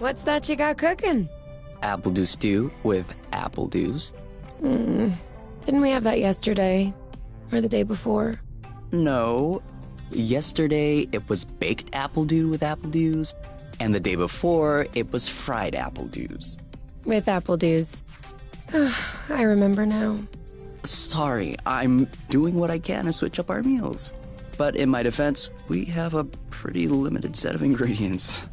What's that you got cooking? Apple dew stew with apple dews. Didn't we have that yesterday? Or the day before? No. Yesterday, it was baked apple dew with apple dews, and the day before, it was fried apple dews. With apple dews. I remember now. Sorry, I'm doing what I can to switch up our meals. But in my defense, we have a pretty limited set of ingredients.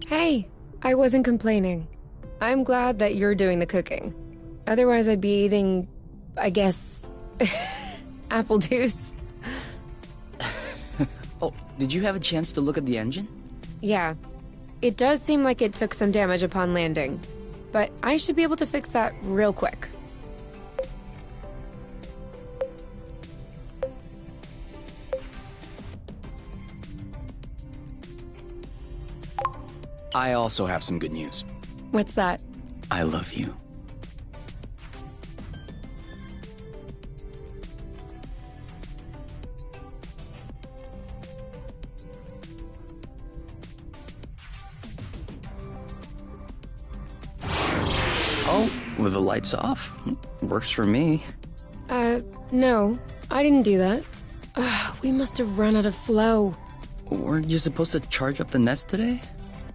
Hey, I wasn't complaining. I'm glad that you're doing the cooking. Otherwise, I'd be eating, I guess, apple juice. Oh, did you have a chance to look at the engine? Yeah. It does seem like it took some damage upon landing, but I should be able to fix that real quick. I also have some good news. What's that? I love you. Oh, with the lights off? Works for me. No. I didn't do that. We must have run out of flow. Weren't you supposed to charge up the nest today?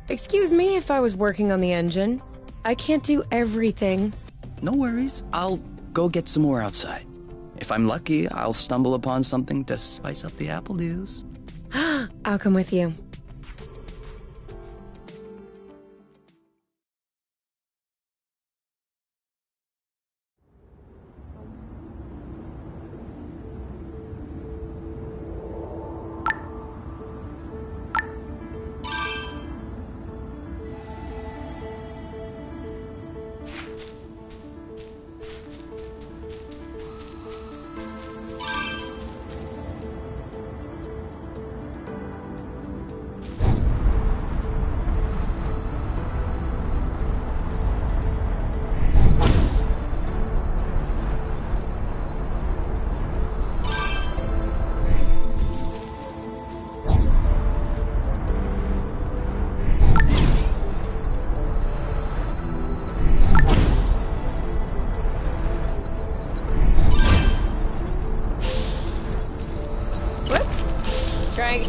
Excuse me if I was working on the engine. I can't do everything. No worries. I'll go get some more outside. If I'm lucky, I'll stumble upon something to spice up the apple dews. I'll come with you.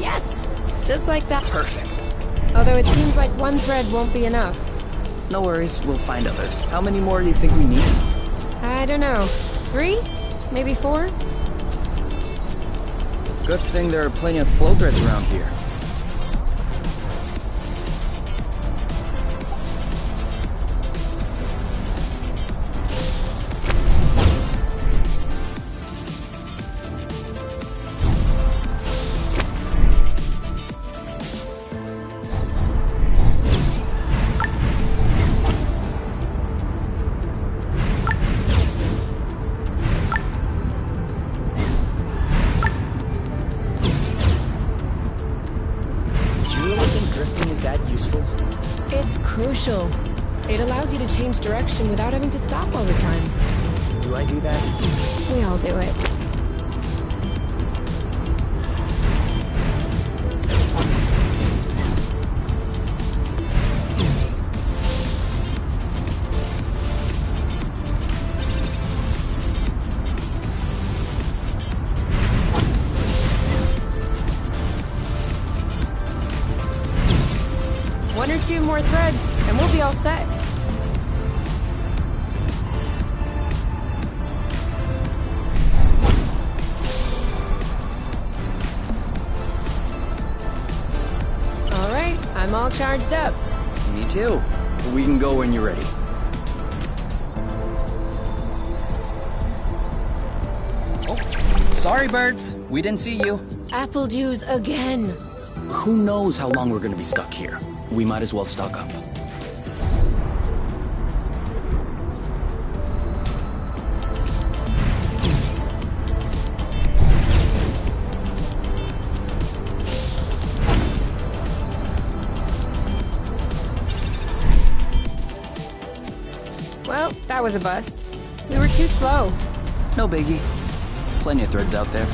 Yes! Just like that. Perfect. Although it seems like one thread won't be enough. No worries, we'll find others. How many more do you think we need? I don't know. 3? Maybe 4? Good thing there are plenty of flow threads around here. It's crucial. It allows you to change direction without having to stop all the time. Do I do that? We all do it. One or two more threads, and we'll be all set. All right, I'm all charged up. Me too. We can go when you're ready. Oh, sorry, birds. We didn't see you. Apple juice again. Who knows how long we're gonna be stuck here? We might as well stock up. Well, That was a bust. We were too slow. No biggie. Plenty of threads out there.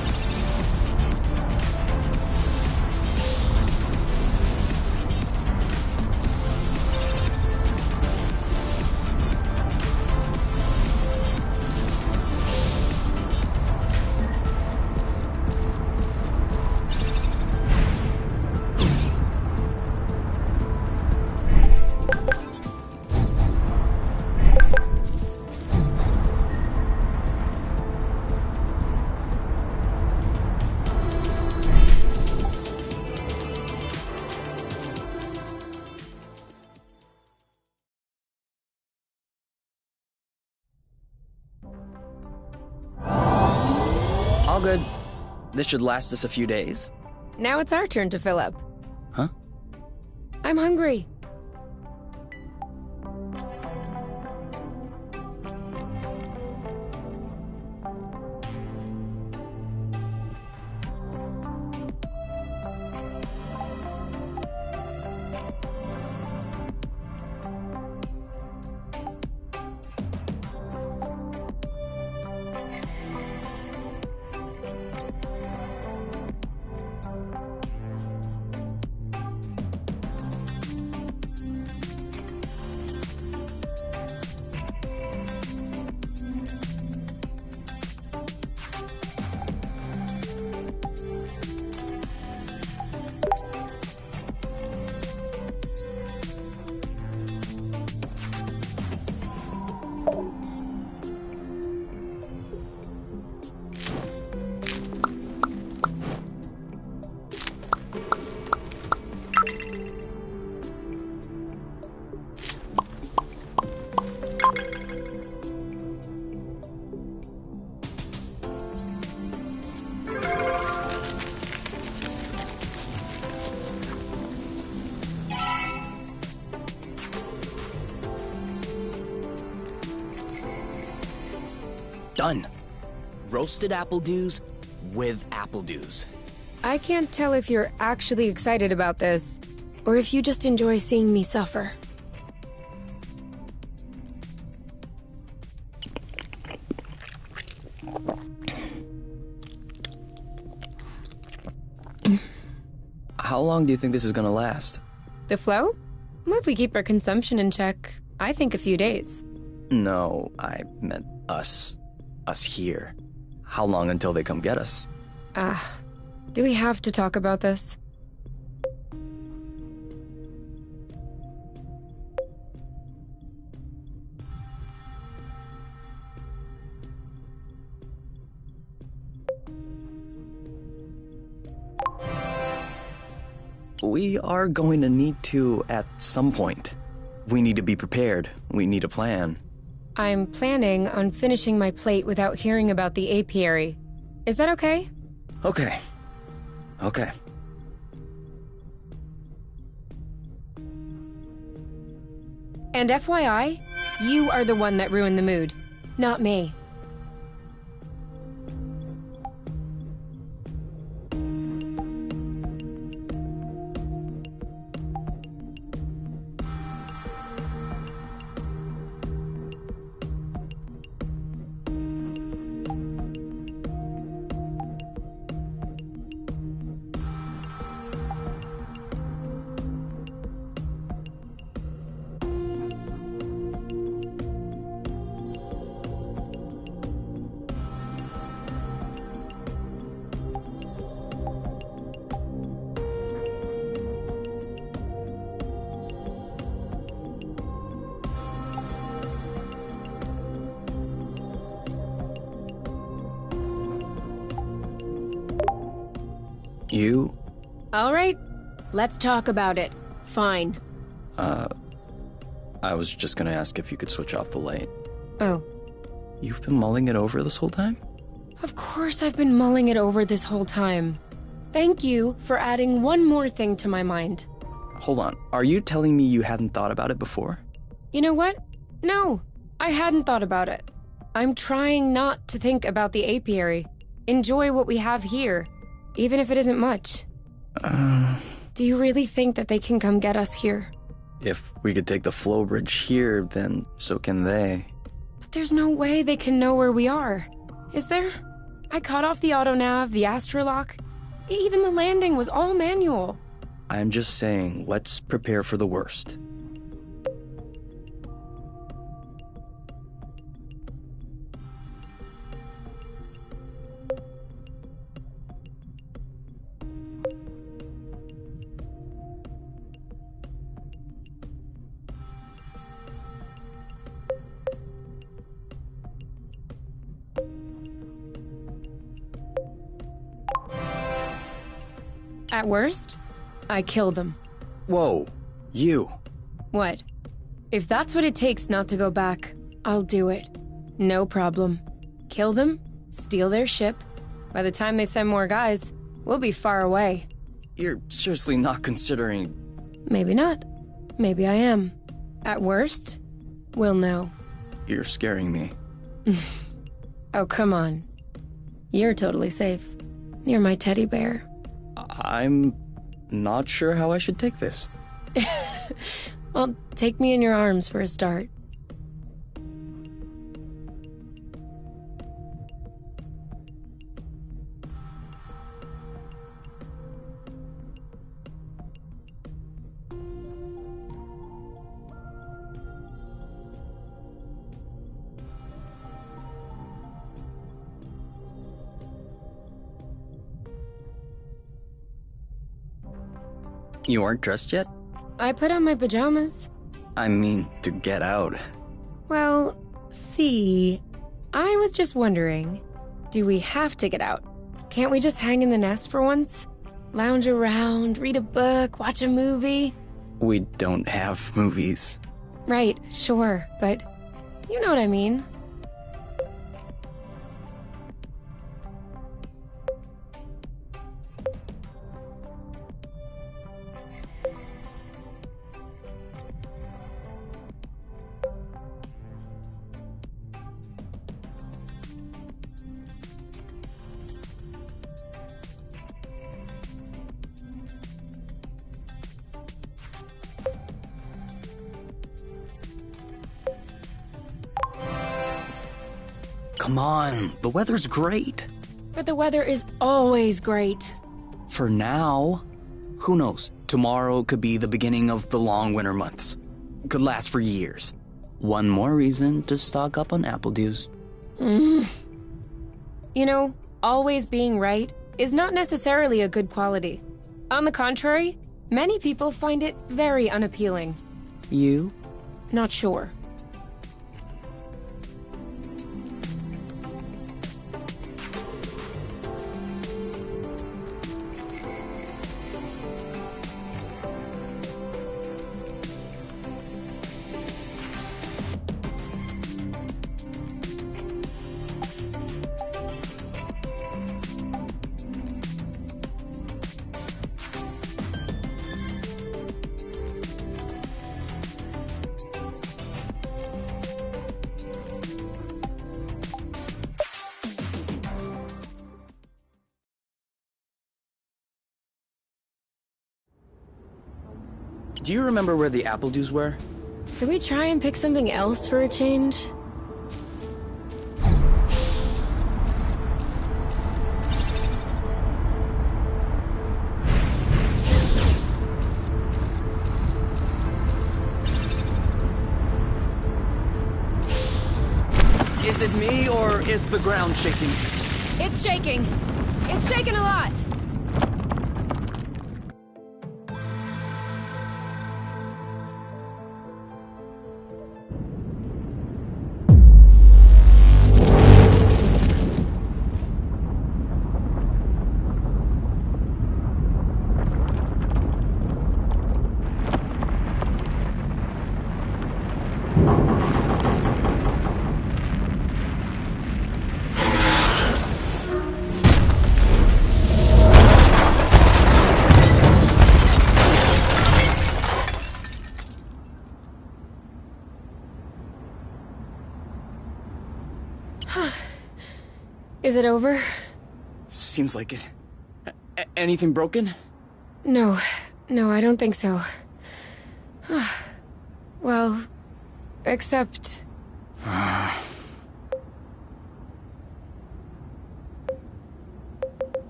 All good. This should last us a few days. Now it's our turn to fill up. Huh? I'm hungry. Done. Roasted apple dews with apple dews. I can't tell if you're actually excited about this, or if you just enjoy seeing me suffer. How long do you think this is gonna last? The flow? Well, if we keep our consumption in check, I think a few days. No, I meant us. Us here. How long until they come get us? Do we have to talk about this? We are going to need to at some point. We need to be prepared. We need a plan. I'm planning on finishing my plate without hearing about the apiary. Is that okay? Okay. Okay. And FYI, you are the one that ruined the mood, not me. You? All right, let's talk about it. Fine. I was just gonna ask if you could switch off the light. Oh. You've been mulling it over this whole time? Of course I've been mulling it over this whole time. Thank you for adding one more thing to my mind. Hold on, are you telling me you hadn't thought about it before? You know what? No, I hadn't thought about it. I'm trying not to think about the apiary. Enjoy what we have here, even if it isn't much. Do you really think that they can come get us here? If we could take the flow bridge here, then so can they. There's no way they can know where we are, is there? I cut off the auto-nav, the astrolock. Even the landing was all manual. I'm just saying, let's prepare for the worst. At worst, I kill them. Whoa, you. What? If that's what it takes not to go back, I'll do it. No problem. Kill them, steal their ship. By the time they send more guys, we'll be far away. You're seriously not considering... Maybe not. Maybe I am. At worst, we'll know. You're scaring me. Oh, come on. You're totally safe. You're my teddy bear. I'm not sure how I should take this. Well, take me in your arms for a start. You aren't dressed yet? I put on my pajamas. I mean, to get out. Well, see, I was just wondering, do we have to get out? Can't we just hang in the nest for once? Lounge around, read a book, watch a movie? We don't have movies. Right, sure, but you know what I mean. Come on, the weather's great. But the weather is always great. For now. Who knows? Tomorrow could be the beginning of the long winter months. Could last for years. One more reason to stock up on apple dews. You know, always being right is not necessarily a good quality. On the contrary, many people find it very unappealing. You? Not sure. Do you remember where the apple dews were? Could we try and pick something else for a change? Is it me, or is the ground shaking? It's shaking. It's shaking a lot. Is it over? Seems like it. Anything broken? No, I don't think so. Well, except...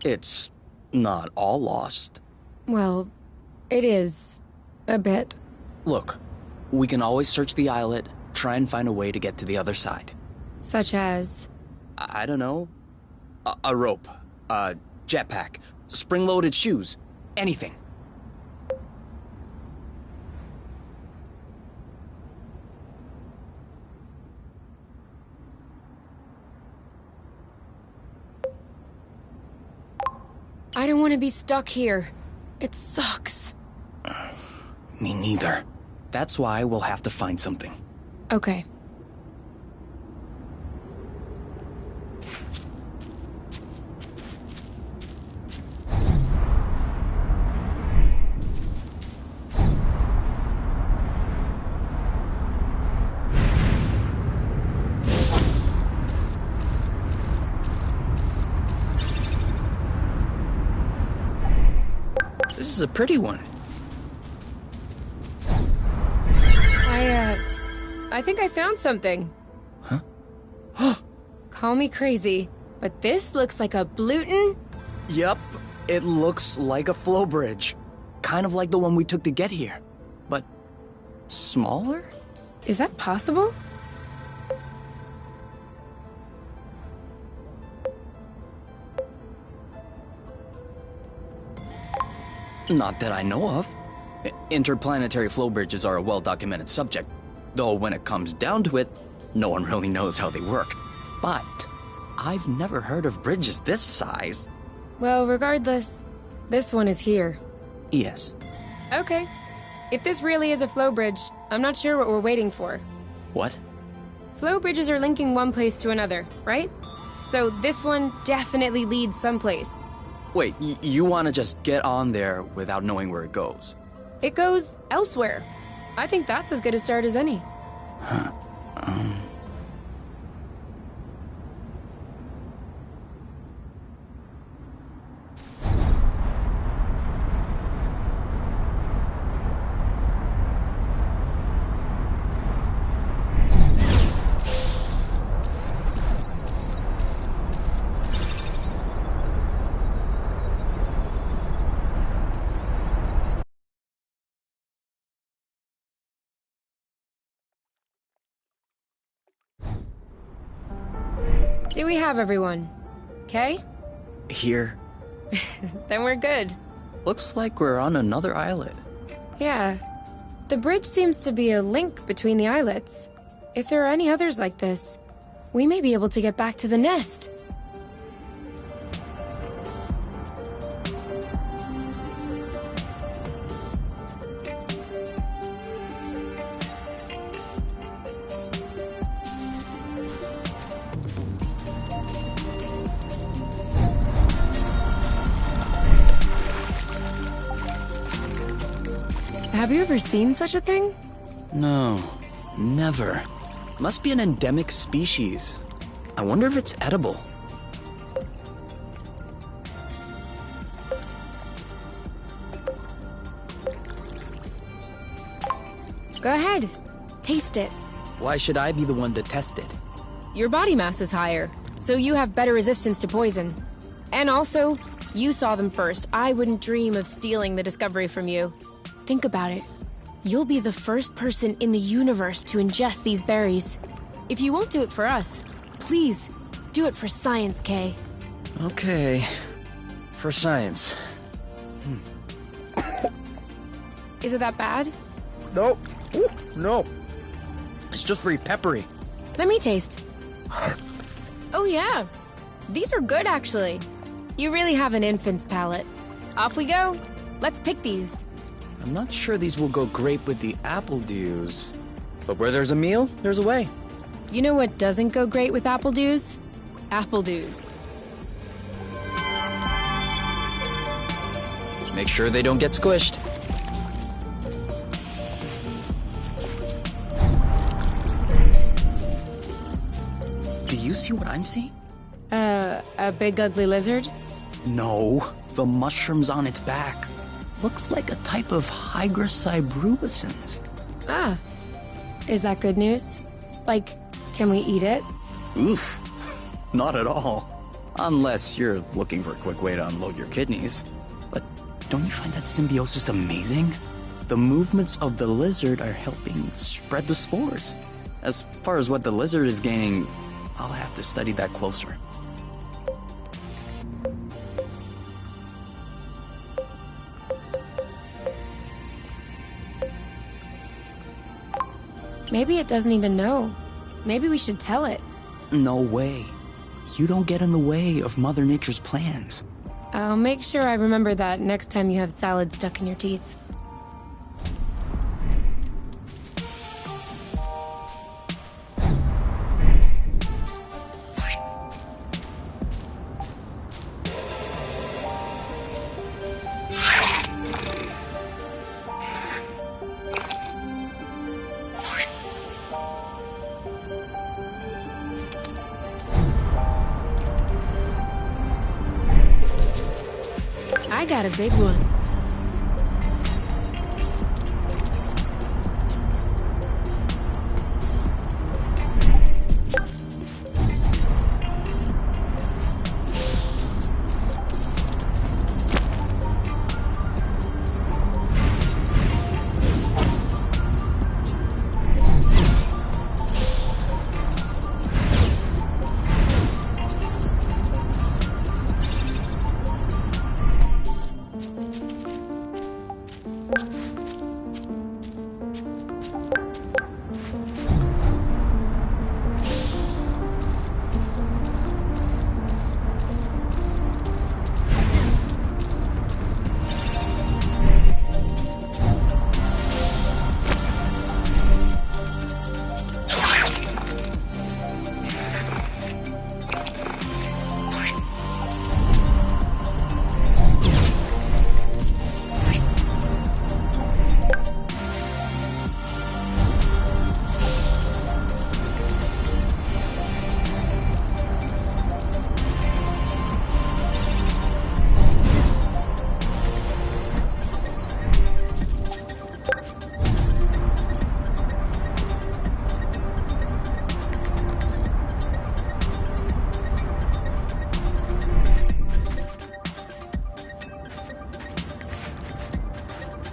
It's not all lost. Well, it is. A bit. Look, we can always search the islet, try and find a way to get to the other side. Such as? I don't know. A rope, a jetpack, spring-loaded shoes, anything. I don't want to be stuck here. It sucks. Me neither. That's why we'll have to find something. Okay. This is a pretty one. I think I found something. Huh? Call me crazy, but this looks like a Bluton? Yep, it looks like a flow bridge. Kind of like the one we took to get here. But smaller? Is that possible? Not that I know of. Interplanetary flow bridges are a well-documented subject, though when it comes down to it, no one really knows how they work. But I've never heard of bridges this size. Well, regardless, this one is here. Yes. Okay. If this really is a flow bridge, I'm not sure what we're waiting for. What? Flow bridges are linking one place to another, right? So this one definitely leads someplace. Wait, you want to just get on there without knowing where it goes? It goes elsewhere. I think that's as good a start as any. Huh. Do we have everyone? Okay? Here. Then we're good. Looks like we're on another islet. Yeah. The bridge seems to be a link between the islets. If there are any others like this, we may be able to get back to the nest. Have you ever seen such a thing? No, never. Must be an endemic species. I wonder if it's edible. Go ahead. Taste it. Why should I be the one to test it? Your body mass is higher, so you have better resistance to poison. And also, you saw them first. I wouldn't dream of stealing the discovery from you. Think about it. You'll be the first person in the universe to ingest these berries. If you won't do it for us, please, do it for science, Kay. Okay. For science. Is it that bad? No. Ooh, no. It's just very peppery. Let me taste. Oh yeah. These are good, actually. You really have an infant's palate. Off we go. Let's pick these. I'm not sure these will go great with the apple dews. But where there's a meal, there's a way. You know what doesn't go great with apple dews? Apple dews. Make sure they don't get squished. Do you see what I'm seeing? A big ugly lizard? No, the mushrooms on its back. Looks like a type of hygroscybrubescens. Ah. Is that good news? Like, can we eat it? Oof. Not at all. Unless you're looking for a quick way to unload your kidneys. But don't you find that symbiosis amazing? The movements of the lizard are helping spread the spores. As far as what the lizard is gaining, I'll have to study that closer. Maybe it doesn't even know. Maybe we should tell it. No way. You don't get in the way of Mother Nature's plans. I'll make sure I remember that next time you have salad stuck in your teeth. I got a big one.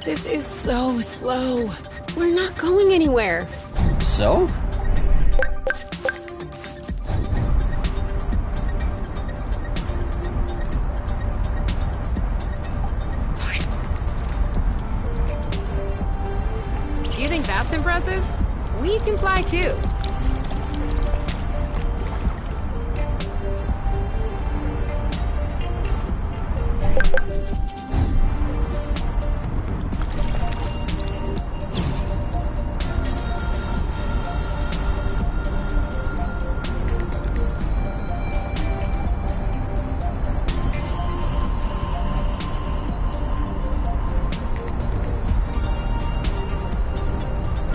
This is so slow. We're not going anywhere. So? Do you think that's impressive? We can fly too.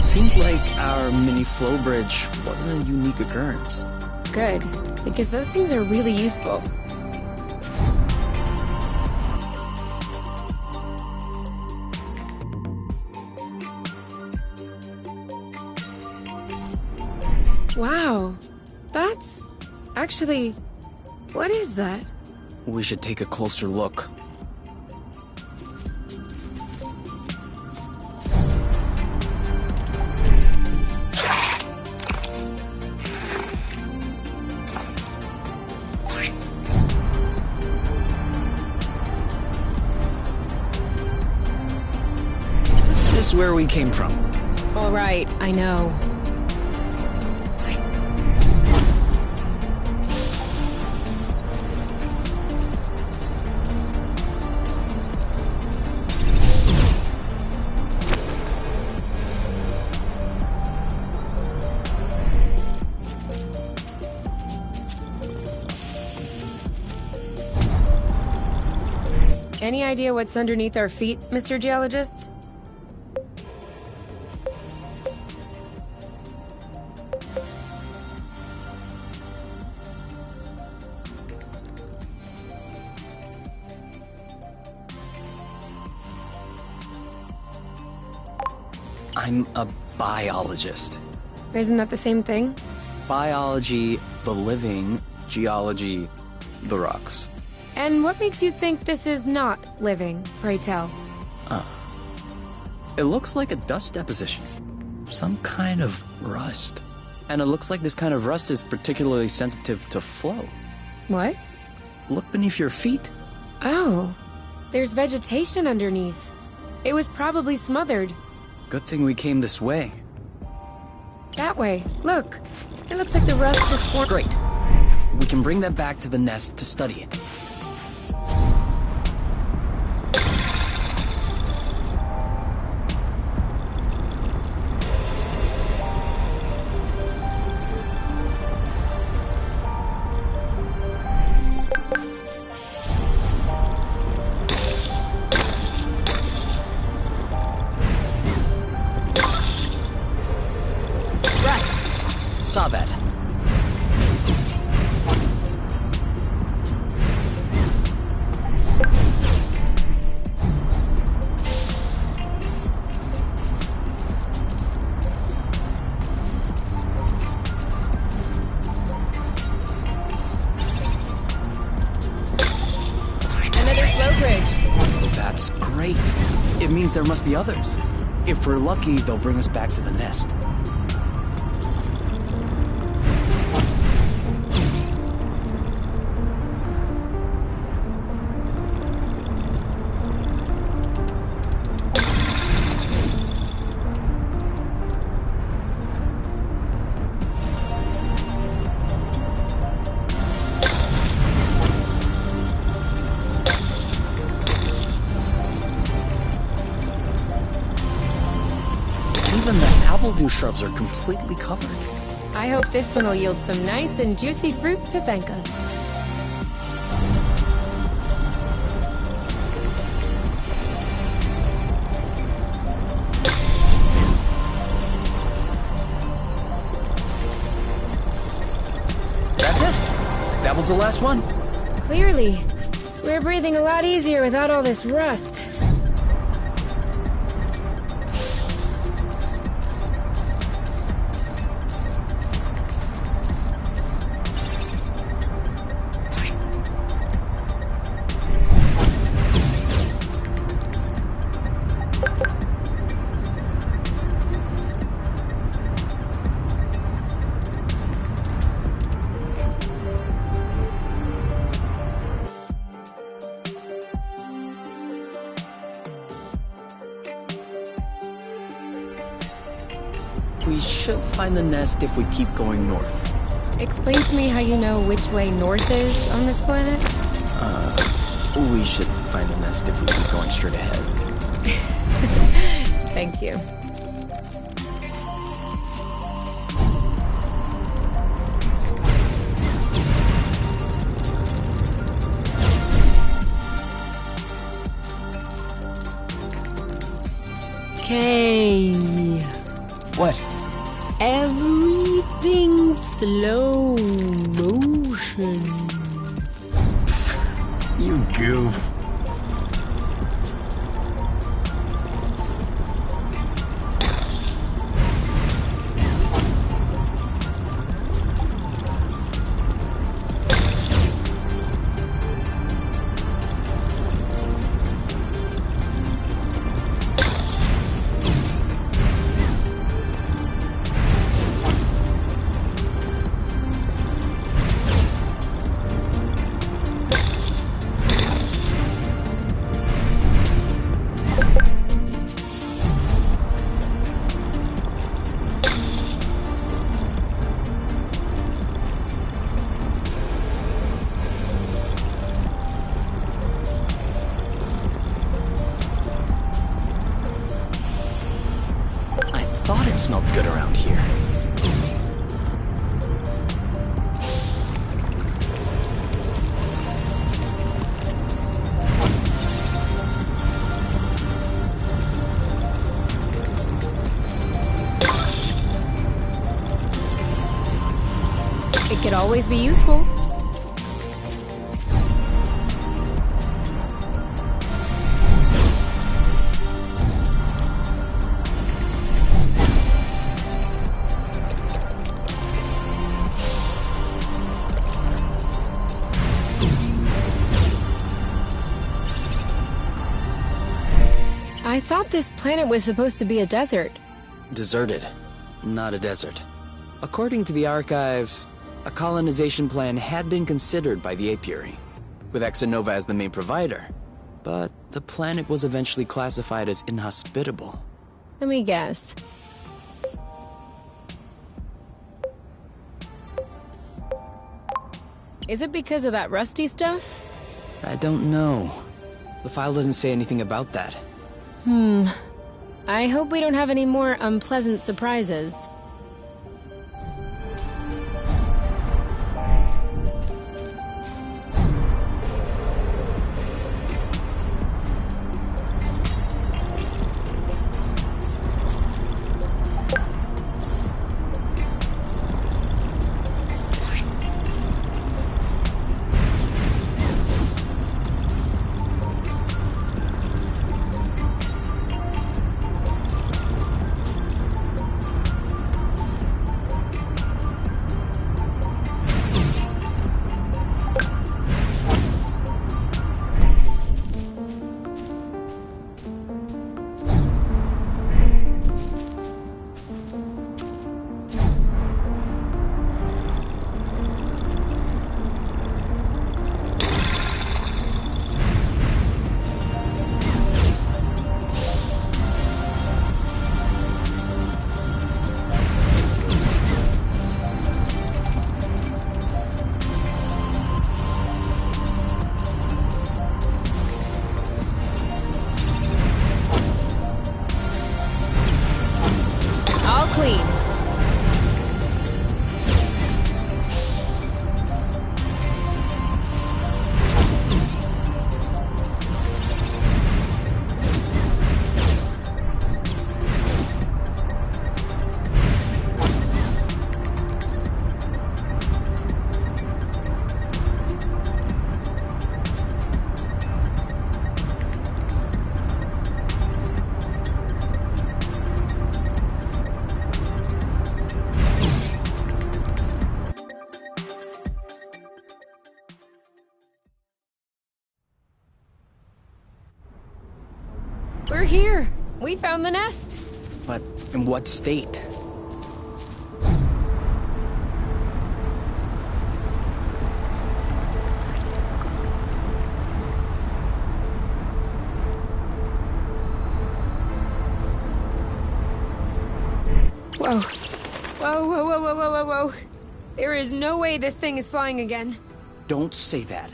Seems like our mini flow bridge wasn't a unique occurrence. Good, because those things are really useful. Wow, that's... actually... what is that? We should take a closer look. This is where we came from. All right, I know. Any idea what's underneath our feet, Mr. Geologist? I'm a biologist. Isn't that the same thing? Biology, the living, geology, the rocks. And what makes you think this is not living, pray tell? It looks like a dust deposition. Some kind of rust. And it looks like this kind of rust is particularly sensitive to flow. What? Look beneath your feet. Oh, there's vegetation underneath. It was probably smothered. Good thing we came this way. That way. Look. It looks like the rust has formed. Great. We can bring that back to the nest to study it. Saw that. Another flow bridge. That's great. It means there must be others. If we're lucky, they'll bring us back to the nest. Even the appledew shrubs are completely covered. I hope this one will yield some nice and juicy fruit to thank us. That's it. That was the last one. Clearly. We're breathing a lot easier without all this rust. We should find the nest if we keep going north. Explain to me how you know which way north is on this planet? We should find the nest if we keep going straight ahead. Thank you. Okay. What? Everything slow motion. You goof. Thought it smelled good around here. It could always be useful. I thought this planet was supposed to be a desert. Deserted, not a desert. According to the archives, a colonization plan had been considered by the apiary, with Exonova as the main provider. But the planet was eventually classified as inhospitable. Let me guess. Is it because of that rusty stuff? I don't know. The file doesn't say anything about that. I hope we don't have any more unpleasant surprises. We're here! We found the nest! But in what state? Whoa. Whoa, whoa, whoa, whoa, whoa, whoa, whoa. There is no way this thing is flying again. Don't say that.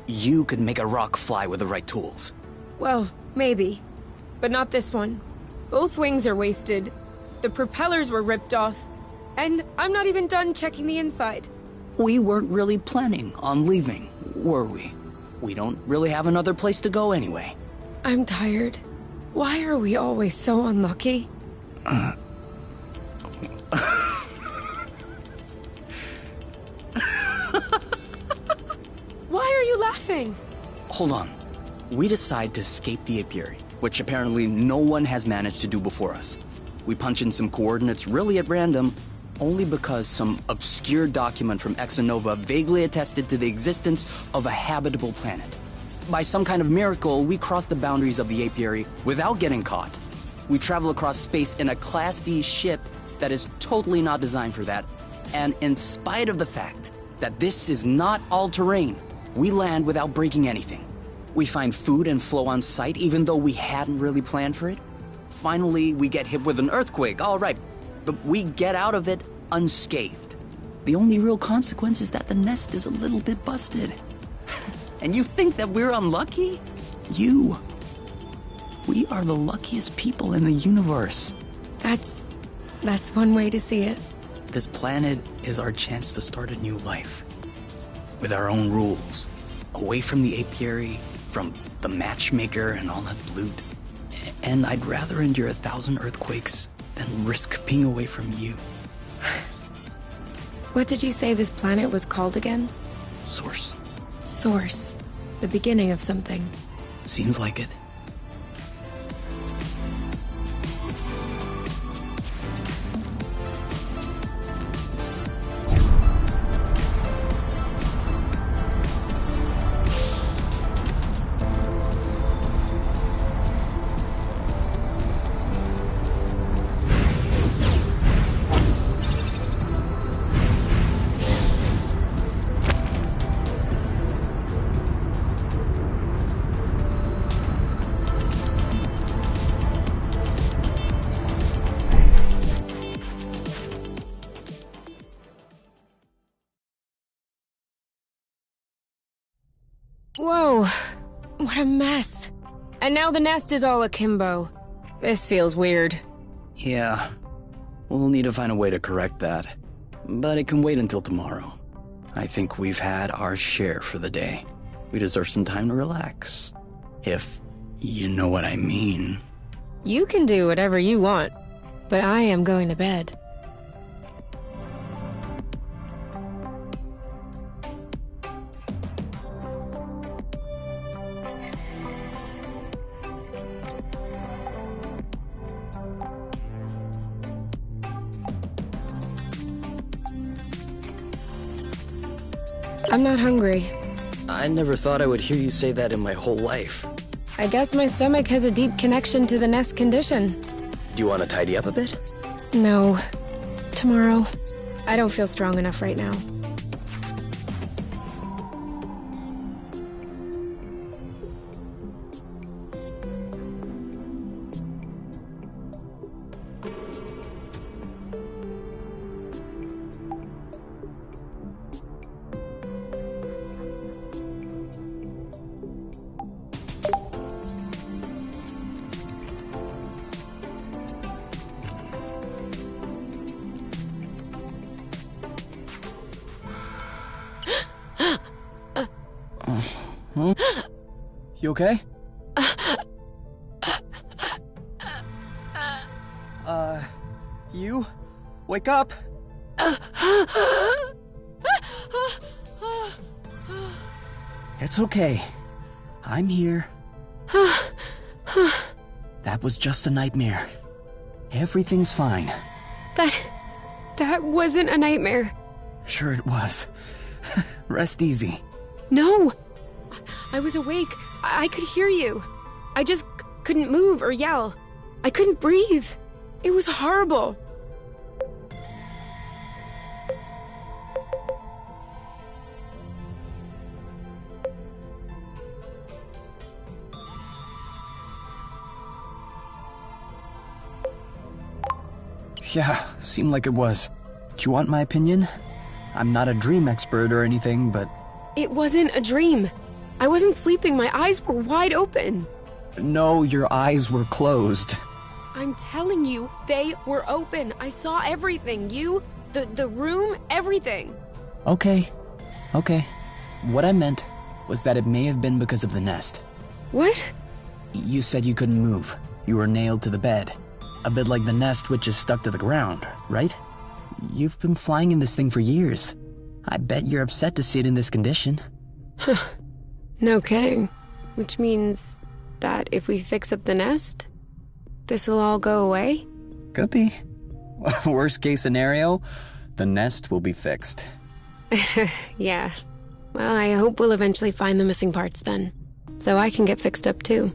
You could make a rock fly with the right tools. Well, maybe. But not this one. Both wings are wasted. The propellers were ripped off. And I'm not even done checking the inside. We weren't really planning on leaving, were we? We don't really have another place to go anyway. I'm tired. Why are we always so unlucky? Why are you laughing? Hold on. We decide to escape the apiary, which apparently no one has managed to do before us. We punch in some coordinates really at random, only because some obscure document from Exonova vaguely attested to the existence of a habitable planet. By some kind of miracle, we cross the boundaries of the apiary without getting caught. We travel across space in a Class D ship that is totally not designed for that. And in spite of the fact that this is not all-terrain, we land without breaking anything. We find food and flow on site even though we hadn't really planned for it. Finally, we get hit with an earthquake, all right, but we get out of it unscathed. The only real consequence is that the nest is a little bit busted. And you think that we're unlucky? We are the luckiest people in the universe. That's one way to see it. This planet is our chance to start a new life. With our own rules. Away from the apiary, from the matchmaker and all that loot. And I'd rather endure 1,000 earthquakes than risk being away from you. What did you say this planet was called again? Source. Source. The beginning of something. Seems like it. Whoa, what a mess. And now the nest is all akimbo. This feels weird. Yeah, we'll need to find a way to correct that. But it can wait until tomorrow. I think we've had our share for the day. We deserve some time to relax. If you know what I mean. You can do whatever you want, but I am going to bed. I'm not hungry. I never thought I would hear you say that in my whole life. I guess my stomach has a deep connection to the nest condition. Do you want to tidy up a bit? No. Tomorrow. I don't feel strong enough right now. Huh? You okay? You? Wake up! It's okay. I'm here. That was just a nightmare. Everything's fine. That wasn't a nightmare. Sure it was. Rest easy. No! I was awake. I could hear you. I just couldn't move or yell. I couldn't breathe. It was horrible. Yeah, seemed like it was. Do you want my opinion? I'm not a dream expert or anything, but... It wasn't a dream. I wasn't sleeping. My eyes were wide open. No, your eyes were closed. I'm telling you, they were open. I saw everything. You, the room, everything. Okay. What I meant was that it may have been because of the nest. What? You said you couldn't move. You were nailed to the bed. A bit like the nest which is stuck to the ground, right? You've been flying in this thing for years. I bet you're upset to see it in this condition. Huh. No kidding. Which means that if we fix up the nest, this'll all go away? Could be. Worst case scenario, the nest will be fixed. Yeah. Well, I hope we'll eventually find the missing parts then, so I can get fixed up too.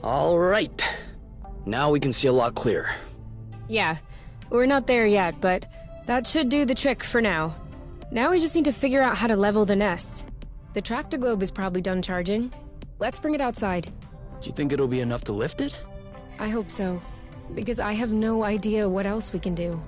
All right. Now we can see a lot clearer. Yeah, we're not there yet, but that should do the trick for now. Now we just need to figure out how to level the nest. The tractoglobe is probably done charging. Let's bring it outside. Do you think it'll be enough to lift it? I hope so, because I have no idea what else we can do.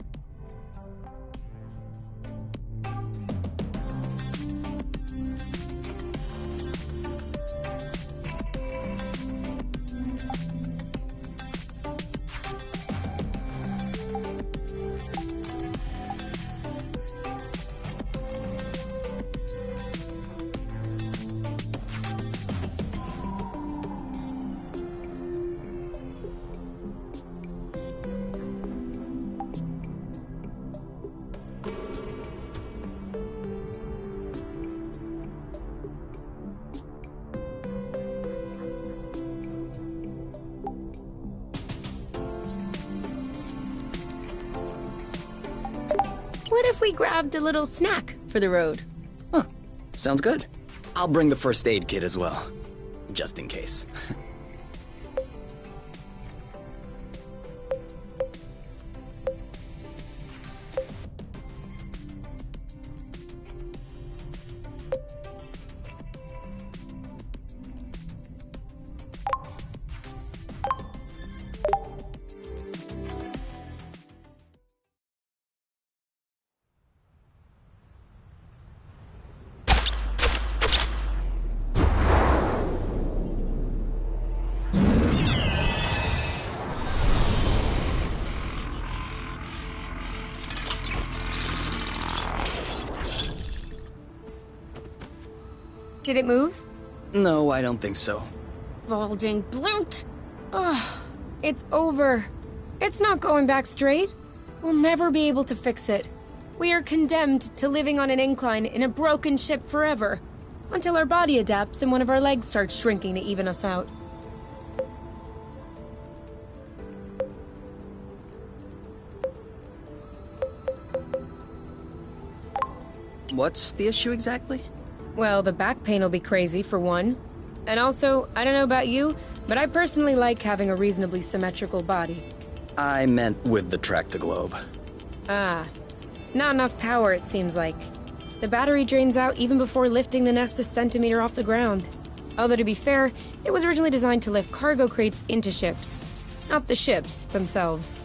What if we grabbed a little snack for the road? Huh. Sounds good. I'll bring the first aid kit as well. Just in case. Did it move? No, I don't think so. Bulging bloot! Ugh, it's over. It's not going back straight. We'll never be able to fix it. We are condemned to living on an incline in a broken ship forever, until our body adapts and one of our legs starts shrinking to even us out. What's the issue exactly? Well, the back pain will be crazy, for one. And also, I don't know about you, but I personally like having a reasonably symmetrical body. I meant with the track-to-globe. Ah. Not enough power, it seems like. The battery drains out even before lifting the nest a centimeter off the ground. Although to be fair, it was originally designed to lift cargo crates into ships, not the ships themselves.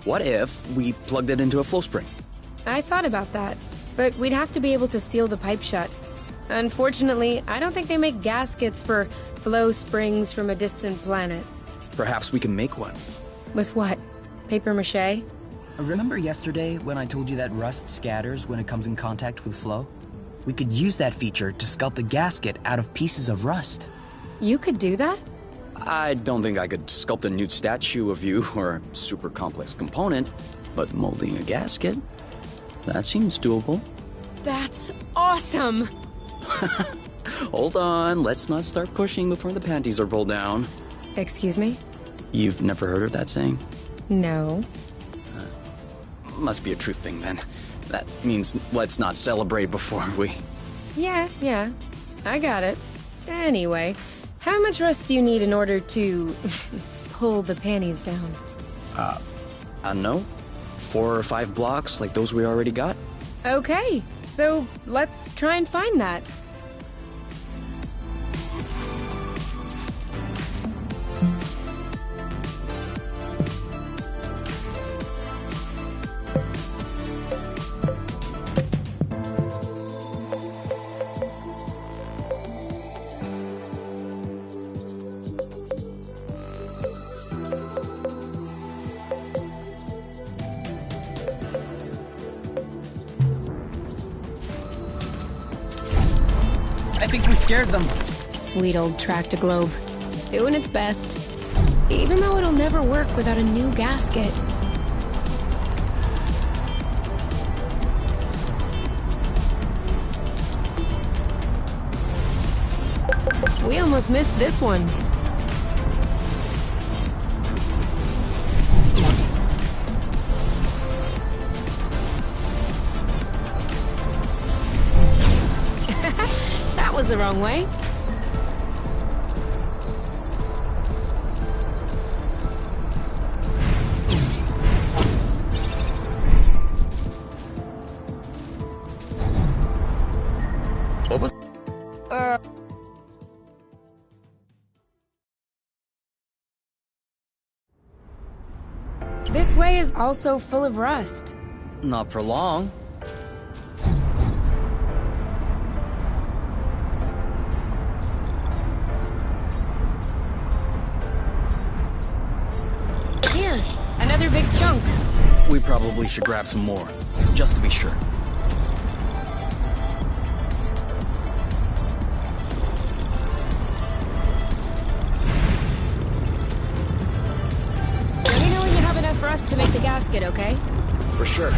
What if we plugged it into a flow spring? I thought about that, but we'd have to be able to seal the pipe shut. Unfortunately, I don't think they make gaskets for flow springs from a distant planet. Perhaps we can make one. With what? Paper mache? Remember yesterday when I told you that rust scatters when it comes in contact with flow? We could use that feature to sculpt a gasket out of pieces of rust. You could do that? I don't think I could sculpt a nude statue of you or a super complex component, but molding a gasket? That seems doable. That's awesome! Hold on, let's not start pushing before the panties are pulled down. Excuse me? You've never heard of that saying? No. Must be a true thing then. That means let's not celebrate before we... Yeah. I got it. Anyway, how much rust do you need in order to pull the panties down? I don't know. 4 or 5 blocks like those we already got? Okay, so let's try and find that. I think we scared them. Sweet old track-to-globe. Doing its best. Even though it'll never work without a new gasket. We almost missed this one. That was the wrong way. What was... This way is also full of rust. Not for long. Here, another big chunk. We probably should grab some more, just to be sure. Let me know when you have enough rust to make the gasket, okay? For sure.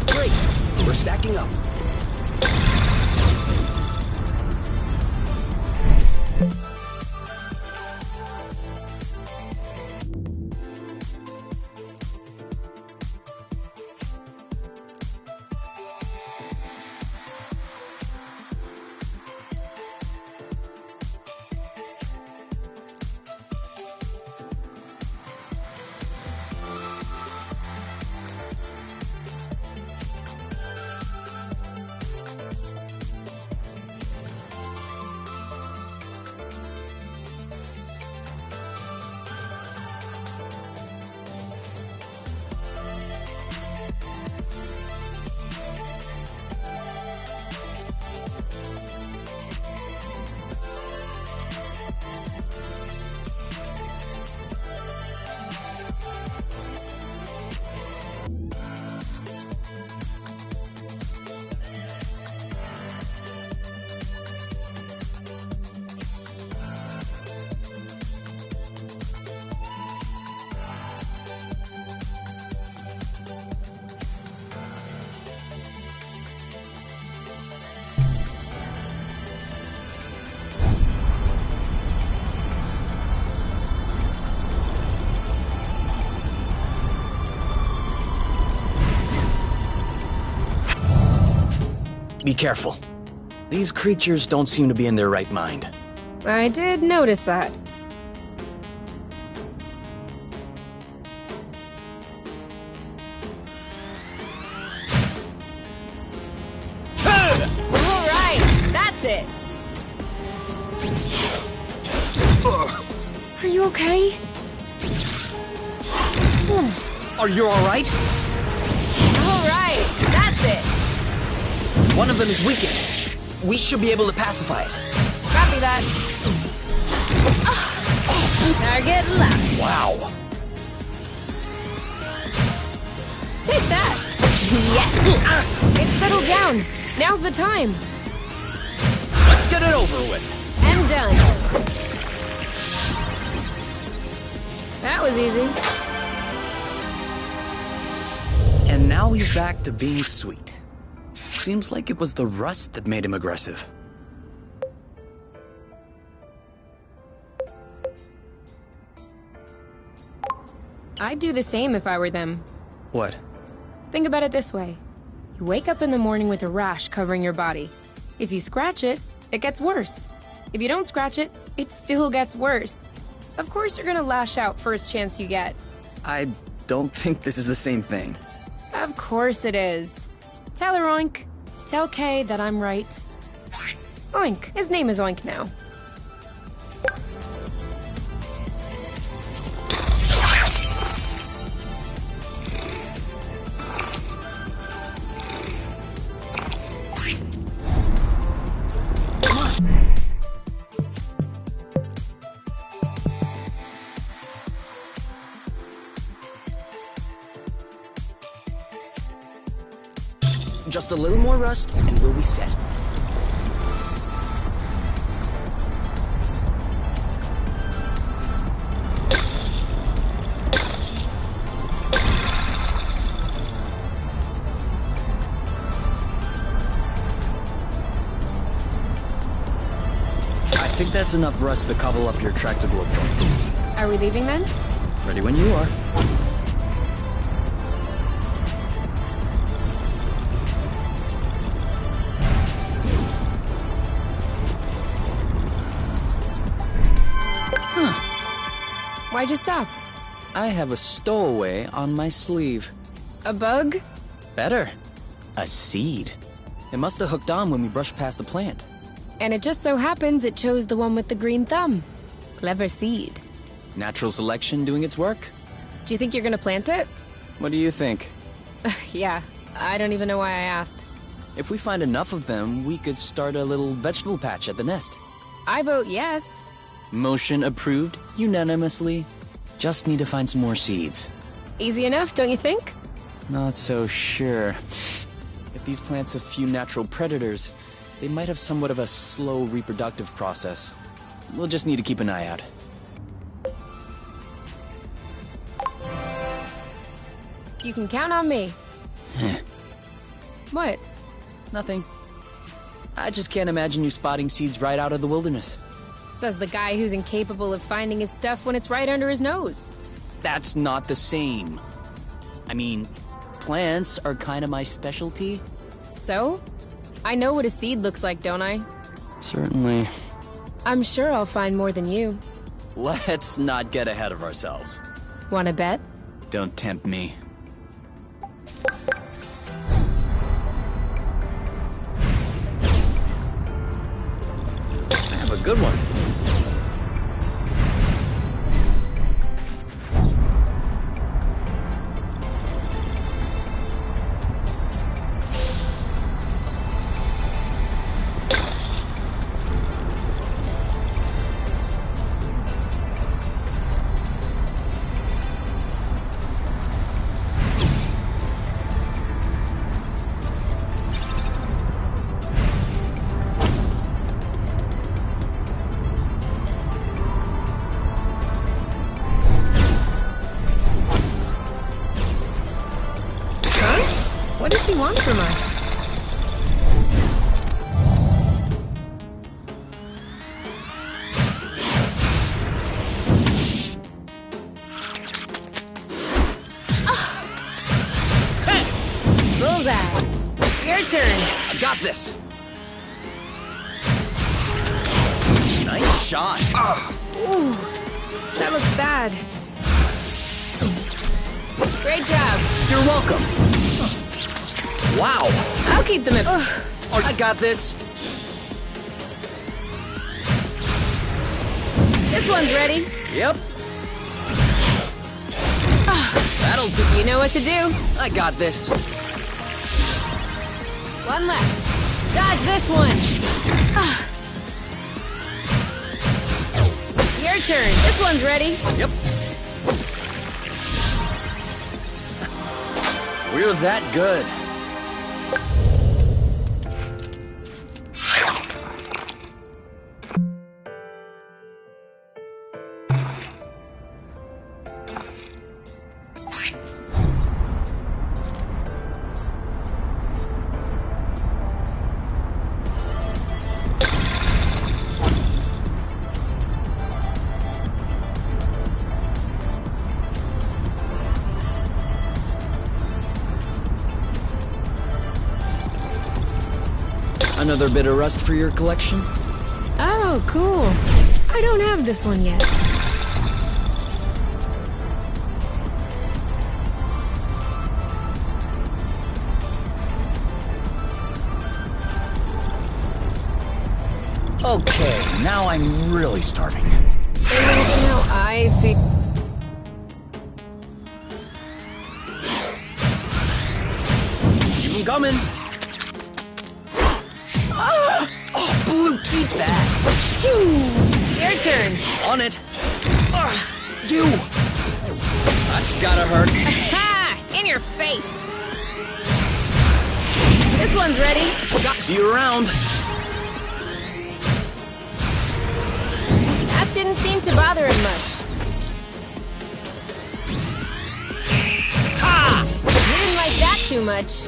Great, we're stacking up. Be careful. These creatures don't seem to be in their right mind. I did notice that. Alright, that's it! Are you okay? Are you alright? Alright, that's it! One of them is weakened. We should be able to pacify it. Copy that. Target left. Wow. Take that! Yes! It's settled down. Now's the time. Let's get it over with. And done. That was easy. And now he's back to being sweet. Seems like it was the rust that made him aggressive. I'd do the same if I were them. What? Think about it this way. You wake up in the morning with a rash covering your body. If you scratch it, it gets worse. If you don't scratch it, it still gets worse. Of course you're gonna lash out first chance you get. I don't think this is the same thing. Of course it is. Tell her Oink. Tell Kay that I'm right. Oink. His name is Oink now. Just a little more rust, and we'll be set. I think that's enough rust to cobble up your tractor-globe joint. Are we leaving then? Ready when you are. Why'd you stop? I have a stowaway on my sleeve. A bug? Better. A seed. It must have hooked on when we brushed past the plant. And it just so happens it chose the one with the green thumb. Clever seed. Natural selection doing its work? Do you think you're gonna plant it? What do you think? Yeah, I don't even know why I asked. If we find enough of them, we could start a little vegetable patch at the nest. I vote yes. Motion approved unanimously. Just need to find some more seeds. Easy enough, don't you think? Not so sure. If these plants have few natural predators, they might have somewhat of a slow reproductive process. We'll just need to keep an eye out. You can count on me. What? Nothing. I just can't imagine you spotting seeds right out of the wilderness. Says the guy who's incapable of finding his stuff when it's right under his nose. That's not the same. I mean, plants are kind of my specialty. So? I know what a seed looks like, don't I? Certainly. I'm sure I'll find more than you. Let's not get ahead of ourselves. Wanna bet? Don't tempt me. I have a good one. What does she want from us? Bullseye! Your turn. I got this. Nice shot. Ooh, that looks bad. Great job. You're welcome. Wow. I'll keep them in. I got this. This one's ready. Yep. That'll do. You know what to do. I got this. One left. Dodge this one. Your turn. This one's ready. Yep. We're that good. Another bit of rust for your collection? Oh, cool. I don't have this one yet. Okay, now I'm really starving. Imagine how I feel. Keep 'em coming. Oh, blue teeth that. Your turn. On it. You. That's gotta hurt. Ha! In your face. This one's ready. See you around. That didn't seem to bother him much. Ha! He didn't like that too much.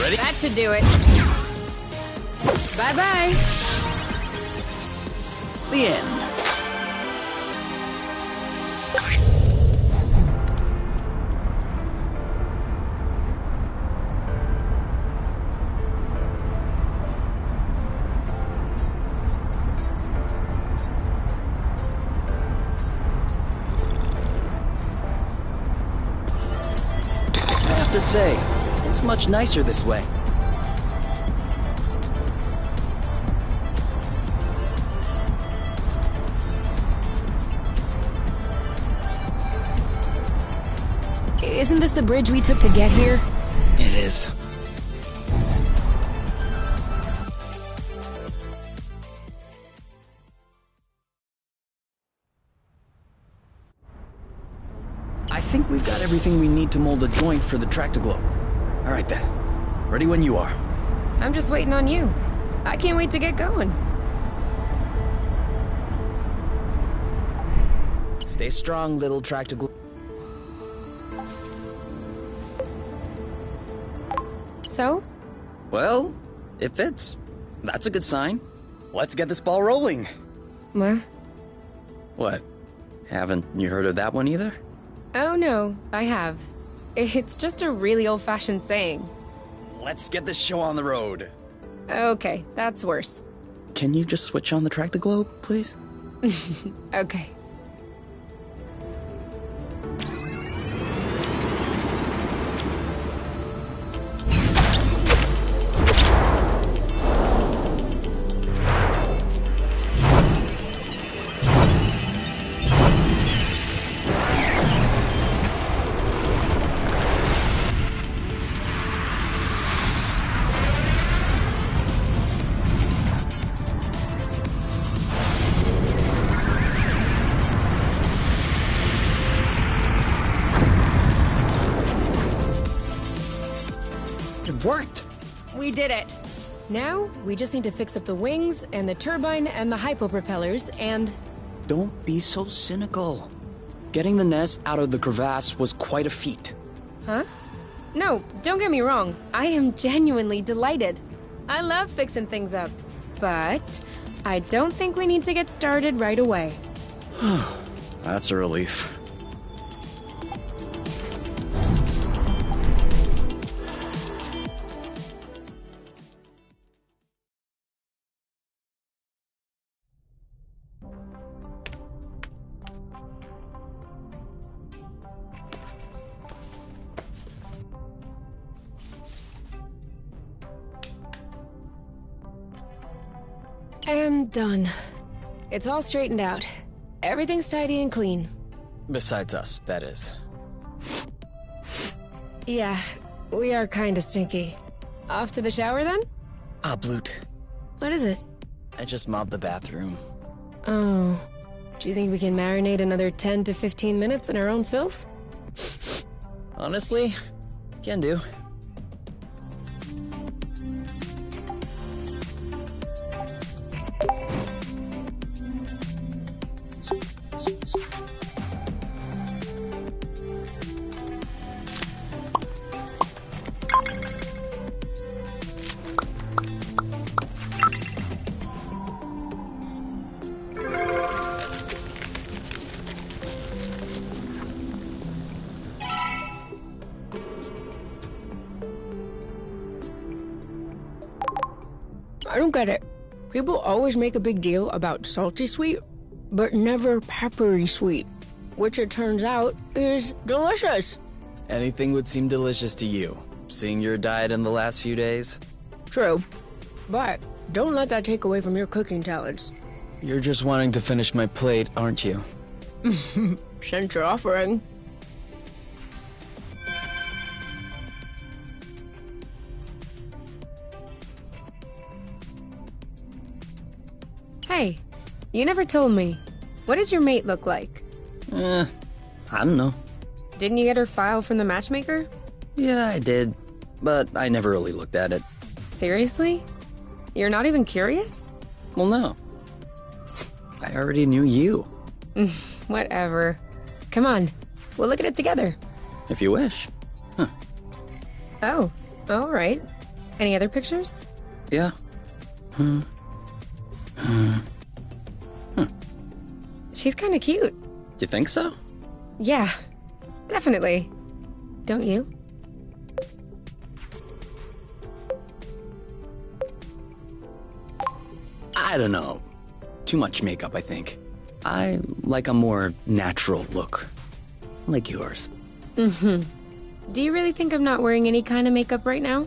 Ready? That should do it. Bye-bye. The end. I have to say, it's much nicer this way. Isn't this the bridge we took to get here? It is. I think we've got everything we need to mold a joint for the Tractoglobe. All right then. Ready when you are. I'm just waiting on you. I can't wait to get going. Stay strong, little Tractoglobe. So? Well, it fits. That's a good sign. Let's get this ball rolling. What? What? Haven't you heard of that one either? Oh no, I have. It's just a really old-fashioned saying. Let's get this show on the road. Okay, that's worse. Can you just switch on the Tractoglobe, please? Okay. It worked! We did it. Now, we just need to fix up the wings, and the turbine, and the hypopropellers, and... Don't be so cynical. Getting the nest out of the crevasse was quite a feat. Huh? No, don't get me wrong. I am genuinely delighted. I love fixing things up. But I don't think we need to get started right away. That's a relief. And done. It's all straightened out. Everything's tidy and clean. Besides us, that is. Yeah, we are kinda stinky. Off to the shower then? Ah, Bloot. What is it? I just mobbed the bathroom. Oh. Do you think we can marinate another 10 to 15 minutes in our own filth? Honestly, can do. I don't get it. People always make a big deal about salty sweet, but never peppery sweet, which it turns out is delicious. Anything would seem delicious to you, seeing your diet in the last few days. True. But don't let that take away from your cooking talents. You're just wanting to finish my plate, aren't you? Since you're offering. Hey, you never told me. What did your mate look like? I don't know. Didn't you get her file from the matchmaker? Yeah, I did, but I never really looked at it. Seriously? You're not even curious? Well, no. I already knew you. Whatever. Come on, we'll look at it together. If you wish. Oh, all right. Any other pictures? Yeah. She's kind of cute. You think so? Yeah, definitely. Don't you? I don't know. Too much makeup, I think. I like a more natural look. Like yours. Do you really think I'm not wearing any kind of makeup right now?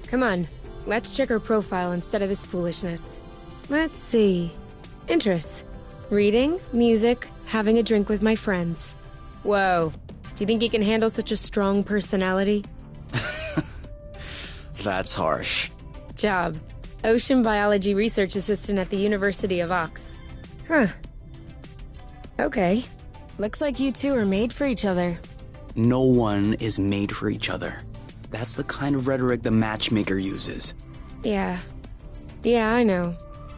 Come on, let's check her profile instead of this foolishness. Let's see. Interests. Reading, music, having a drink with my friends. Whoa. Do you think you can handle such a strong personality? That's harsh. Job. Ocean biology research assistant at the University of Ox. Huh. Okay. Looks like you two are made for each other. No one is made for each other. That's the kind of rhetoric the matchmaker uses. Yeah. Yeah, I know.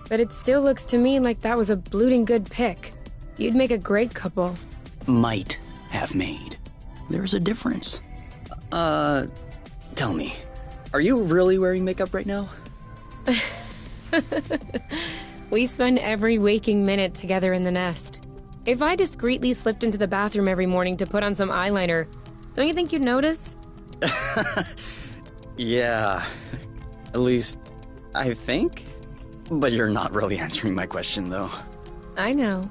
But it still looks to me like that was a blooting good pick. You'd make a great couple. Might have made. There's a difference. Tell me, are you really wearing makeup right now? We spend every waking minute together in the nest. If I discreetly slipped into the bathroom every morning to put on some eyeliner, don't you think you'd notice? Yeah. At least, I think? But you're not really answering my question, though. I know.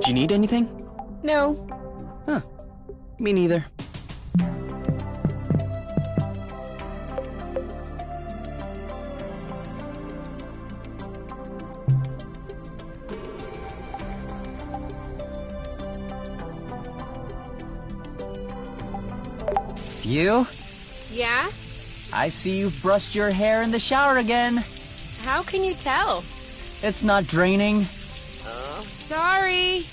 Do you need anything? No. Huh. Me neither. You? Yeah? I see you've brushed your hair in the shower again. How can you tell? It's not draining. Sorry.